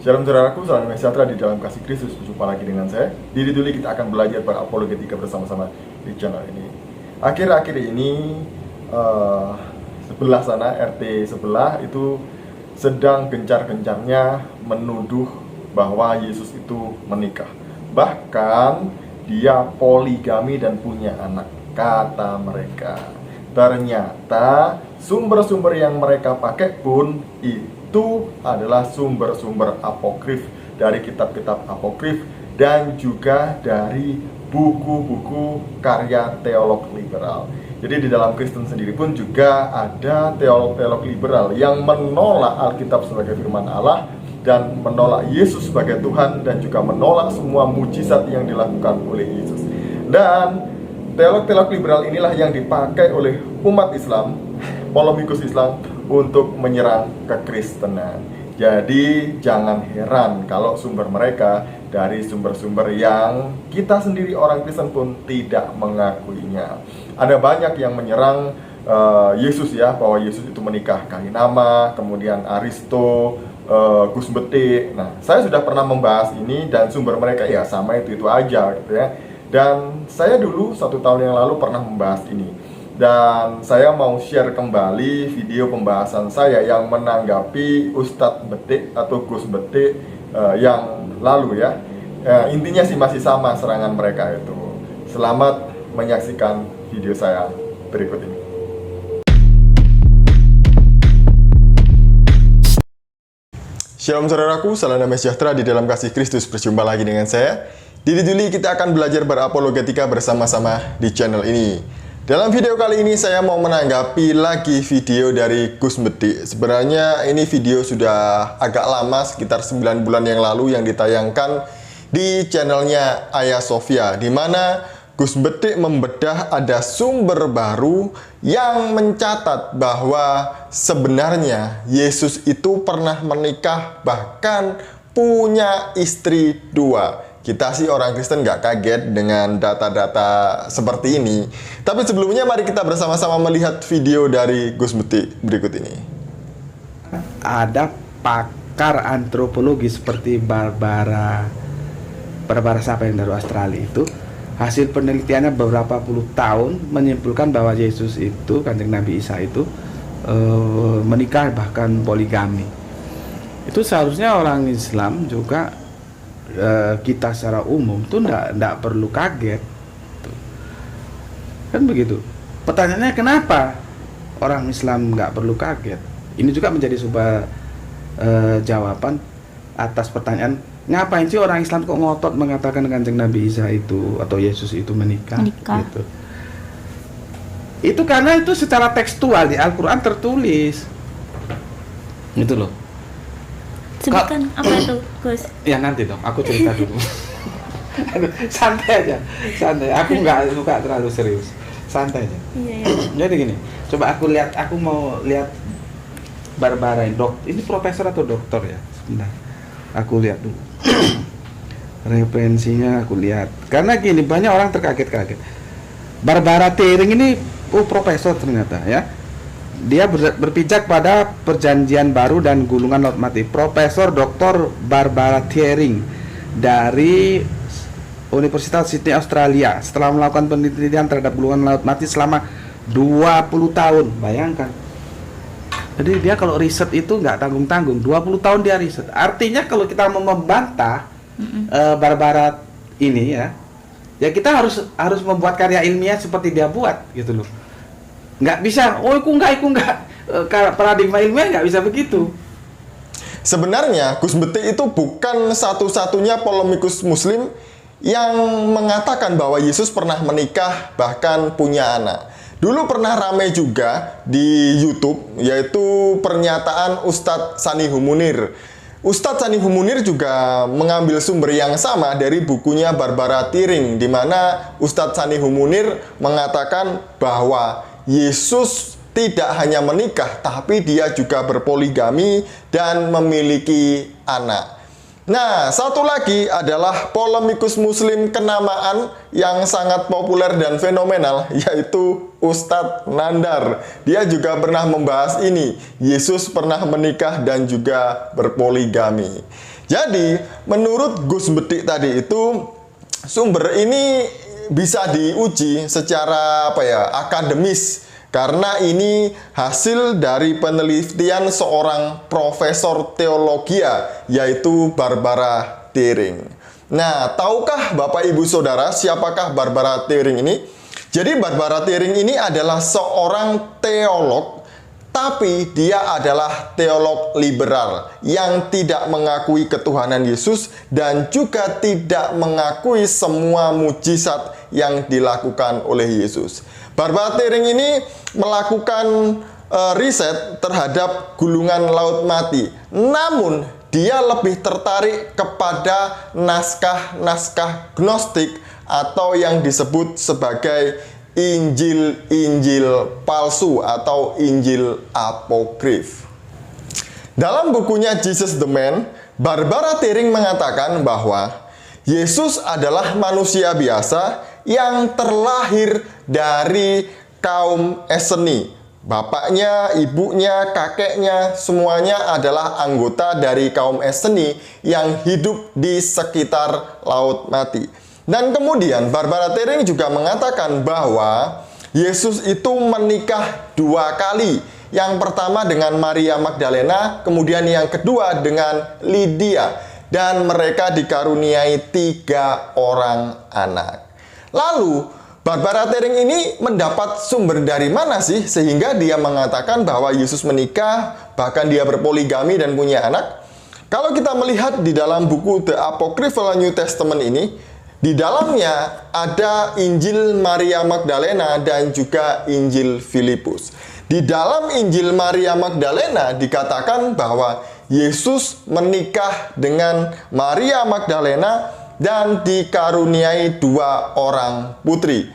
Shalom saudaraku, salam sejahtera di dalam kasih Kristus. Berjumpa lagi dengan saya. Diri dulu kita akan belajar berapologetika bersama-sama di channel ini. Akhir-akhir ini sebelah sana, RT sebelah itu sedang gencar-gencarnya menuduh bahwa Yesus itu menikah. Bahkan dia poligami dan punya anak, kata mereka. Ternyata sumber-sumber yang mereka pakai pun itu adalah sumber-sumber apokrif, dari kitab-kitab apokrif dan juga dari buku-buku karya teolog liberal. Jadi di dalam Kristen sendiri pun juga ada teolog-teolog liberal yang menolak Alkitab sebagai firman Allah dan menolak Yesus sebagai Tuhan dan juga menolak semua mujizat yang dilakukan oleh Yesus. Dan teolog-teolog liberal inilah yang dipakai oleh umat Islam, polemikus Islam, untuk menyerang kekristenan. Jadi jangan heran kalau sumber mereka dari sumber-sumber yang kita sendiri orang Kristen pun tidak mengakuinya. Ada banyak yang menyerang Yesus ya, bahwa Yesus itu menikah Kainama, kemudian Aristo, Gus Betik. Nah, saya sudah pernah membahas ini dan sumber mereka ya sama itu aja gitu ya. Dan saya dulu 1 tahun yang lalu pernah membahas ini. Dan saya mau share kembali video pembahasan saya yang menanggapi Ustadz Betik atau Gus Betik yang lalu ya. Intinya sih masih sama serangan mereka itu. Selamat menyaksikan video saya berikut ini. Shalom saudaraku, salam damai sejahtera di dalam kasih Kristus. Berjumpa lagi dengan saya. Di Juli kita akan belajar berapologetika bersama-sama di channel ini. Dalam video kali ini saya mau menanggapi lagi video dari Gus Betik. Sebenarnya ini video sudah agak lama, sekitar 9 bulan yang lalu yang ditayangkan di channelnya Ayah Sofia, di mana Gus Betik membedah ada sumber baru yang mencatat bahwa sebenarnya Yesus itu pernah menikah, bahkan punya istri 2. Kita sih orang Kristen nggak kaget dengan data-data seperti ini. Tapi sebelumnya mari kita bersama-sama melihat video dari Gus Betik berikut ini. Ada pakar antropologi seperti Barbara siapa yang dari Australia itu, hasil penelitiannya beberapa puluh tahun menyimpulkan bahwa Yesus itu, Kanjeng Nabi Isa itu menikah bahkan poligami. Itu seharusnya orang Islam juga, kita secara umum tuh nggak perlu kaget tuh. Kan begitu. Pertanyaannya kenapa orang Islam nggak perlu kaget? Ini juga menjadi sebuah jawaban atas pertanyaan, ngapain sih orang Islam kok ngotot mengatakan Kanjeng Nabi Isa itu atau Yesus itu menikah. Gitu. Itu karena itu secara tekstual di Al-Quran tertulis gitu loh. Sebutkan apa itu, Gus? Ya nanti dong, aku cerita dulu. Aduh, santai aja, santai. Aku nggak suka terlalu serius, santai aja. Iya. Jadi gini, coba aku mau lihat Barbara ini profesor atau doktor ya? Sebentar, aku lihat dulu. Referensinya aku lihat. Karena gini, banyak orang terkaget-kaget. Barbara Thiering ini, profesor ternyata ya. Dia berpijak pada perjanjian baru dan gulungan laut mati. Profesor Dr. Barbara Thiering dari Universitas Sydney, Australia, setelah melakukan penelitian terhadap gulungan laut mati selama 20 tahun. Bayangkan. Jadi dia kalau riset itu nggak tanggung-tanggung. 20 tahun dia riset. Artinya kalau kita mau membantah Barbara ini ya kita harus membuat karya ilmiah seperti dia buat gitu loh. Nggak bisa, aku enggak. Paradigma ilmiah nggak bisa begitu. Sebenarnya Gus Betik itu bukan satu-satunya polemikus Muslim yang mengatakan bahwa Yesus pernah menikah bahkan punya anak. Dulu pernah ramai juga di YouTube, yaitu pernyataan Ustadz Sanihu Munir. Ustadz Sanihu Munir juga mengambil sumber yang sama dari bukunya Barbara Thiering, di mana Ustadz Sanihu Munir mengatakan bahwa Yesus tidak hanya menikah, tapi dia juga berpoligami dan memiliki anak. Nah, satu lagi adalah polemikus muslim kenamaan yang sangat populer dan fenomenal, yaitu Ustadz Nandar. Dia juga pernah membahas ini, Yesus pernah menikah dan juga berpoligami. Jadi, menurut Gus Bedik tadi itu, sumber ini bisa diuji secara akademis. Karena ini hasil dari penelitian seorang profesor teologi, yaitu Barbara Thiering. Nah, tahukah Bapak Ibu Saudara siapakah Barbara Thiering ini? Jadi Barbara Thiering ini adalah seorang teolog, tapi dia adalah teolog liberal yang tidak mengakui ketuhanan Yesus dan juga tidak mengakui semua mujizat yang dilakukan oleh Yesus. Barbara Thiering ini melakukan riset terhadap gulungan laut mati. Namun, dia lebih tertarik kepada naskah-naskah gnostik atau yang disebut sebagai Injil-Injil palsu atau Injil apokrif. Dalam bukunya Jesus the Man, Barbara Thiering mengatakan bahwa Yesus adalah manusia biasa yang terlahir dari kaum Esseni. Bapaknya, ibunya, kakeknya, semuanya adalah anggota dari kaum Esseni yang hidup di sekitar Laut Mati. Dan kemudian Barbara Thiering juga mengatakan bahwa Yesus itu menikah 2 kali. Yang pertama dengan Maria Magdalena, kemudian yang kedua dengan Lydia. Dan mereka dikaruniai 3 orang anak. Lalu, Barbara Thiering ini mendapat sumber dari mana sih? Sehingga dia mengatakan bahwa Yesus menikah, bahkan dia berpoligami dan punya anak. Kalau kita melihat di dalam buku The Apocryphal New Testament ini, di dalamnya ada Injil Maria Magdalena dan juga Injil Filipus. Di dalam Injil Maria Magdalena dikatakan bahwa Yesus menikah dengan Maria Magdalena dan dikaruniai 2 orang putri.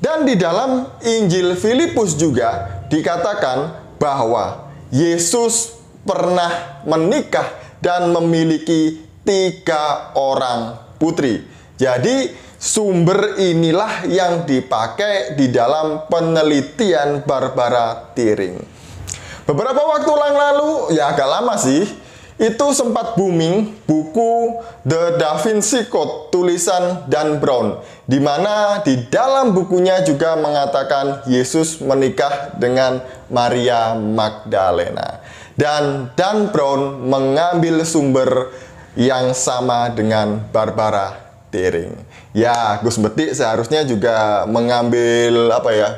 Dan di dalam Injil Filipus juga dikatakan bahwa Yesus pernah menikah dan memiliki 3 orang putri. Jadi sumber inilah yang dipakai di dalam penelitian Barbara Thiering. Beberapa waktu yang lalu, ya agak lama sih, itu sempat booming buku The Da Vinci Code tulisan Dan Brown, di mana di dalam bukunya juga mengatakan Yesus menikah dengan Maria Magdalena. Dan Dan Brown mengambil sumber yang sama dengan Barbara Thiering. Ya, Gus Bedik seharusnya juga mengambil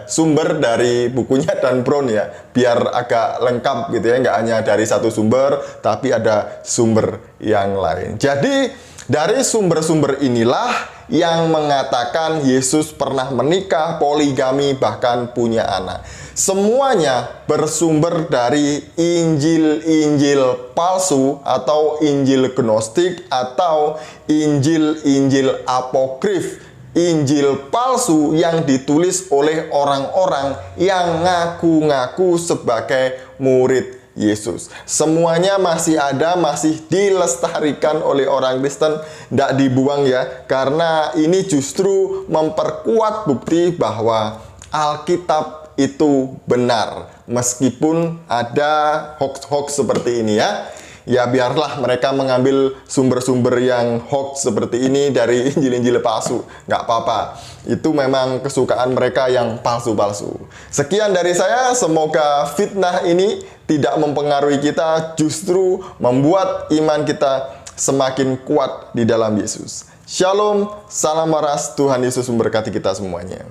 sumber dari bukunya Dan Brown ya, biar agak lengkap gitu ya, nggak hanya dari satu sumber, tapi ada sumber yang lain. Jadi dari sumber-sumber inilah yang mengatakan Yesus pernah menikah, poligami, bahkan punya anak. Semuanya bersumber dari Injil-Injil palsu atau Injil Gnostik atau Injil-Injil apokrif, Injil palsu yang ditulis oleh orang-orang yang ngaku-ngaku sebagai murid Yesus. Semuanya masih ada, masih dilestarikan oleh orang Kristen, tidak dibuang ya, karena ini justru memperkuat bukti bahwa Alkitab itu benar, meskipun ada hoax-hoax seperti ini ya. Ya biarlah mereka mengambil sumber-sumber yang hoax seperti ini dari Injil-Injil palsu, nggak apa-apa. Itu memang kesukaan mereka yang palsu-palsu. Sekian dari saya, semoga fitnah ini tidak mempengaruhi kita, justru membuat iman kita semakin kuat di dalam Yesus. Shalom, salam waras, Tuhan Yesus memberkati kita semuanya.